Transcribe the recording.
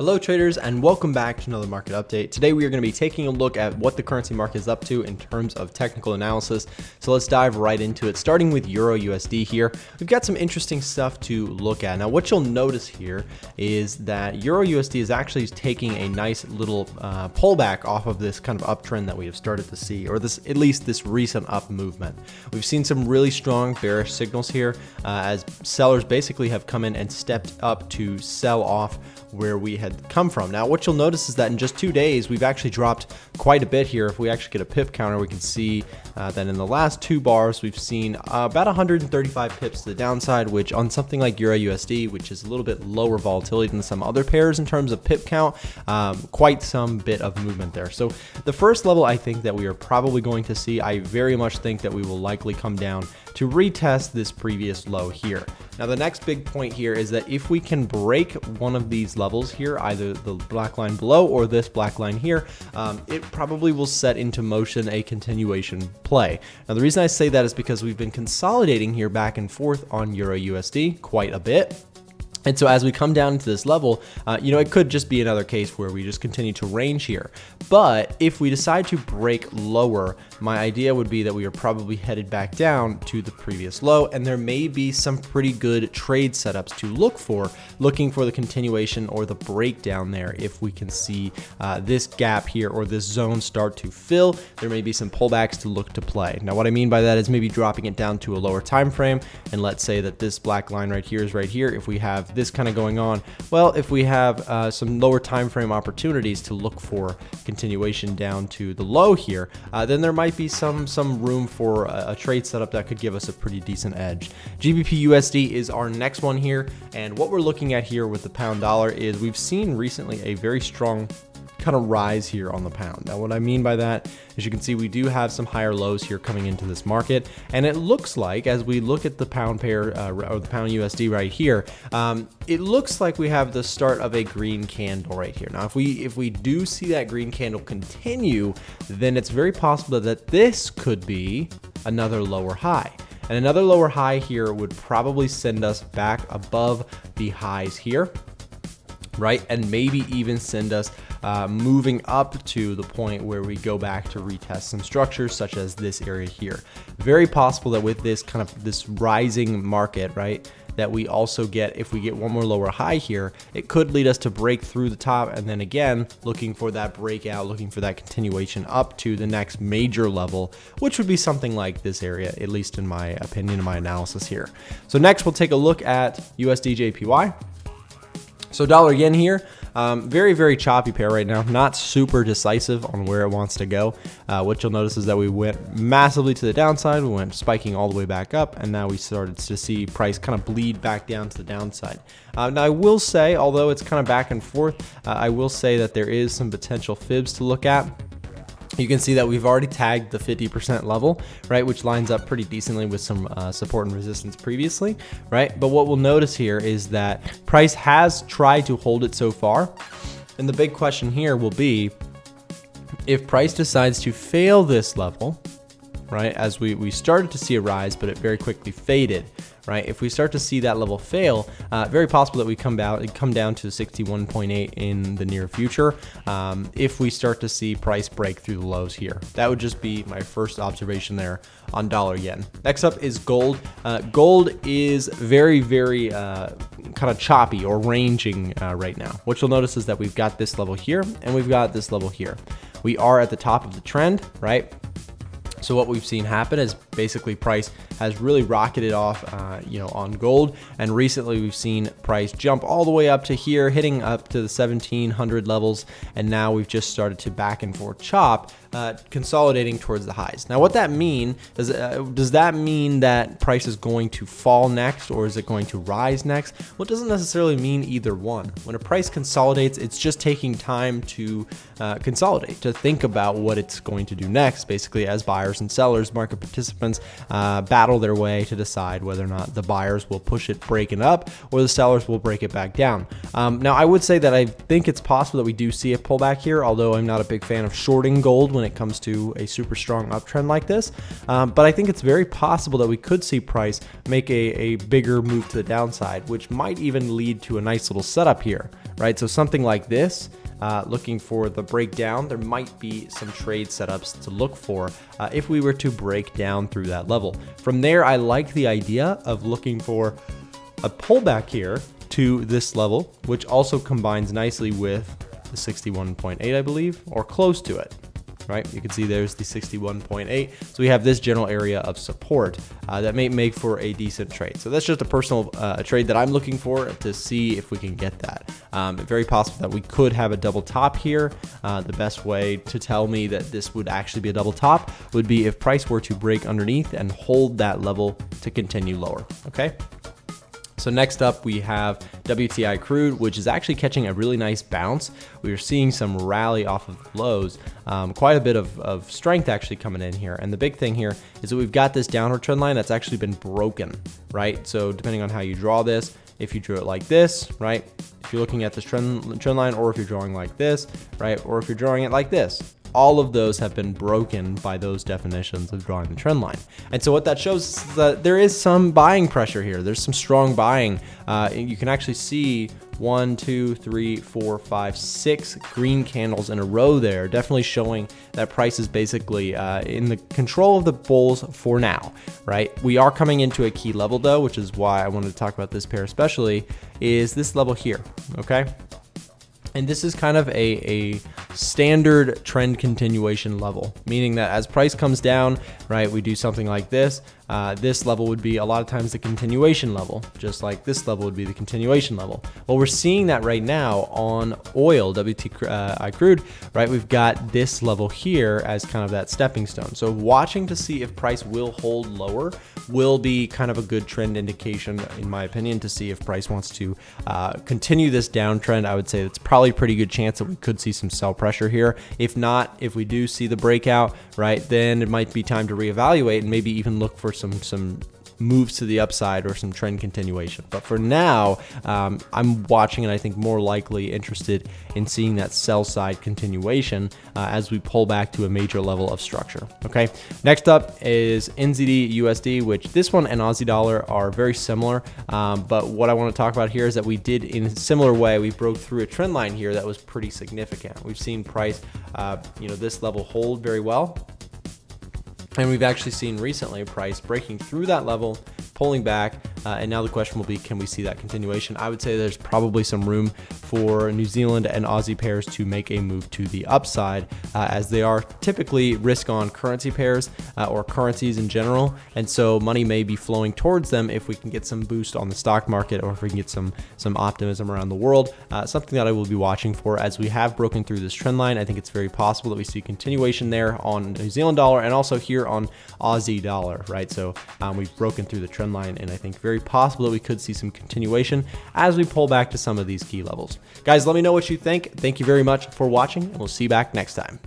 Hello traders, and welcome back to another market update. Today we are going to be taking a look at what the currency market is up to in terms of technical analysis. So let's dive right into it, starting with EURUSD here. We've got some interesting stuff to look at. Now what you'll notice here is that EURUSD is actually taking a nice little pullback off of this kind of uptrend that we have started to see, or this at least this recent up movement. We've seen some really strong bearish signals here as sellers basically have come in and stepped up to sell off where we had come from. Now what you'll notice is that in just 2 days we've actually dropped quite a bit here. If we actually get a pip counter, we can see that in the last 2 bars we've seen about 135 pips to the downside, which on something like EURUSD, which is a little bit lower volatility than some other pairs in terms of pip count, quite some bit of movement there. So the first level I think that we are probably going to see, I very much think that we will likely come down to retest this previous low here. Now the next big point here is that if we can break one of these levels here, either the black line below or this black line here, it probably will set into motion a continuation play. Now the reason I say that is because we've been consolidating here back and forth on EURUSD quite a bit. And so as we come down to this level, it could just be another case where we just continue to range here. But if we decide to break lower, my idea would be that we are probably headed back down to the previous low, and there may be some pretty good trade setups to look for, looking for the continuation or the breakdown there. If we can see this gap here or this zone start to fill, there may be some pullbacks to look to play. Now what I mean by that is maybe dropping it down to a lower time frame, and let's say that this black line right here is right here. If we have this kind of going on, well, if we have some lower time frame opportunities to look for continuation down to the low here, then there might be some room for a trade setup that could give us a pretty decent edge. GBPUSD is our next one here, and what we're looking at here with the pound dollar is we've seen recently a very strong kind of rise here on the pound. Now what I mean by that, as you can see, we do have some higher lows here coming into this market, and it looks like, as we look at the pound pair or the pound USD right here, it looks like we have the start of a green candle right here. Now if we do see that green candle continue, then it's very possible that this could be another lower high. And another lower high here would probably send us back above the highs here, right? And maybe even send us moving up to the point where we go back to retest some structures such as this area here. Very possible that with this kind of this rising market, right, that we also get, if we get one more lower high here, it could lead us to break through the top, and then again looking for that breakout, looking for that continuation up to the next major level, which would be something like this area, at least in my opinion and my analysis here. So next we'll take a look at USDJPY. So dollar yen here, very, very choppy pair right now, not super decisive on where it wants to go. What you'll notice is that we went massively to the downside, we went spiking all the way back up, and now we started to see price kind of bleed back down to the downside. Now I will say, although it's kind of back and forth, I will say that there is some potential fibs to look at. You can see that we've already tagged the 50% level, right, which lines up pretty decently with some support and resistance previously, right? But what we'll notice here is that price has tried to hold it so far. And the big question here will be, if price decides to fail this level, right, as we started to see a rise, but it very quickly faded, right? If we start to see that level fail, very possible that we come down to 61.8 in the near future. If we start to see price break through the lows here, that would just be my first observation there on dollar yen. Next up is gold. Gold is very, very kind of choppy or ranging right now. What you'll notice is that we've got this level here and we've got this level here. We are at the top of the trend, right? So what we've seen happen is basically price has really rocketed off, on gold. And recently we've seen price jump all the way up to here, hitting up to the 1700 levels. And now we've just started to back and forth chop, consolidating towards the highs. Now what that mean, does that mean that price is going to fall next, or is it going to rise next? Well, it doesn't necessarily mean either one. When a price consolidates, it's just taking time to consolidate, to think about what it's going to do next, basically as buyers and sellers, market participants, battle their way to decide whether or not the buyers will push it breaking up or the sellers will break it back down. Now I would say that I think it's possible that we do see a pullback here, although I'm not a big fan of shorting gold when when it comes to a super strong uptrend like this. But I think it's very possible that we could see price make a bigger move to the downside, which might even lead to a nice little setup here, right? So something like this, looking for the breakdown, there might be some trade setups to look for if we were to break down through that level. From there, I like the idea of looking for a pullback here to this level, which also combines nicely with the 61.8, I believe, or close to it, right? You can see there's the 61.8. So we have this general area of support that may make for a decent trade. So that's just a personal trade that I'm looking for to see if we can get that. Very possible that we could have a double top here. The best way to tell me that this would actually be a double top would be if price were to break underneath and hold that level to continue lower, okay? So next up, we have WTI crude, which is actually catching a really nice bounce. We are seeing some rally off of the lows, quite a bit of strength actually coming in here. And the big thing here is that we've got this downward trend line that's actually been broken, right? So depending on how you draw this, if you drew it like this, right? If you're looking at this trend line, or if you're drawing like this, right? Or if you're drawing it like this, all of those have been broken by those definitions of drawing the trend line. And so what that shows is that there is some buying pressure here. There's some strong buying. You can actually see 1, 2, 3, 4, 5, 6 green candles in a row there, definitely showing that price is basically in the control of the bulls for now, right? We are coming into a key level though, which is why I wanted to talk about this pair especially, is this level here, okay? And this is kind of a standard trend continuation level, meaning that as price comes down, right, we do something like this. This level would be a lot of times the continuation level, just like this level would be the continuation level. Well, we're seeing that right now on oil, WTI crude, right? We've got this level here as kind of that stepping stone. So watching to see if price will hold lower will be kind of a good trend indication, in my opinion, to see if price wants to continue this downtrend. I would say it's probably a pretty good chance that we could see some sell pressure here. If not, if we do see the breakout, right, then it might be time to reevaluate and maybe even look for some moves to the upside or some trend continuation. But for now, I'm watching and I think more likely interested in seeing that sell side continuation as we pull back to a major level of structure. Okay, next up is NZD USD, which this one and Aussie dollar are very similar. But what I want to talk about here is that we did in a similar way, we broke through a trend line here that was pretty significant. We've seen price, this level hold very well. And we've actually seen recently price breaking through that level, pulling back, and now the question will be, can we see that continuation? I would say there's probably some room for New Zealand and Aussie pairs to make a move to the upside, as they are typically risk-on currency pairs or currencies in general, and so money may be flowing towards them if we can get some boost on the stock market or if we can get some optimism around the world. Something that I will be watching for as we have broken through this trend line. I think it's very possible that we see continuation there on New Zealand dollar and also here on Aussie dollar, right? So we've broken through the trend line, and I think very possible that we could see some continuation as we pull back to some of these key levels. Guys, let me know what you think. Thank you very much for watching, and we'll see you back next time.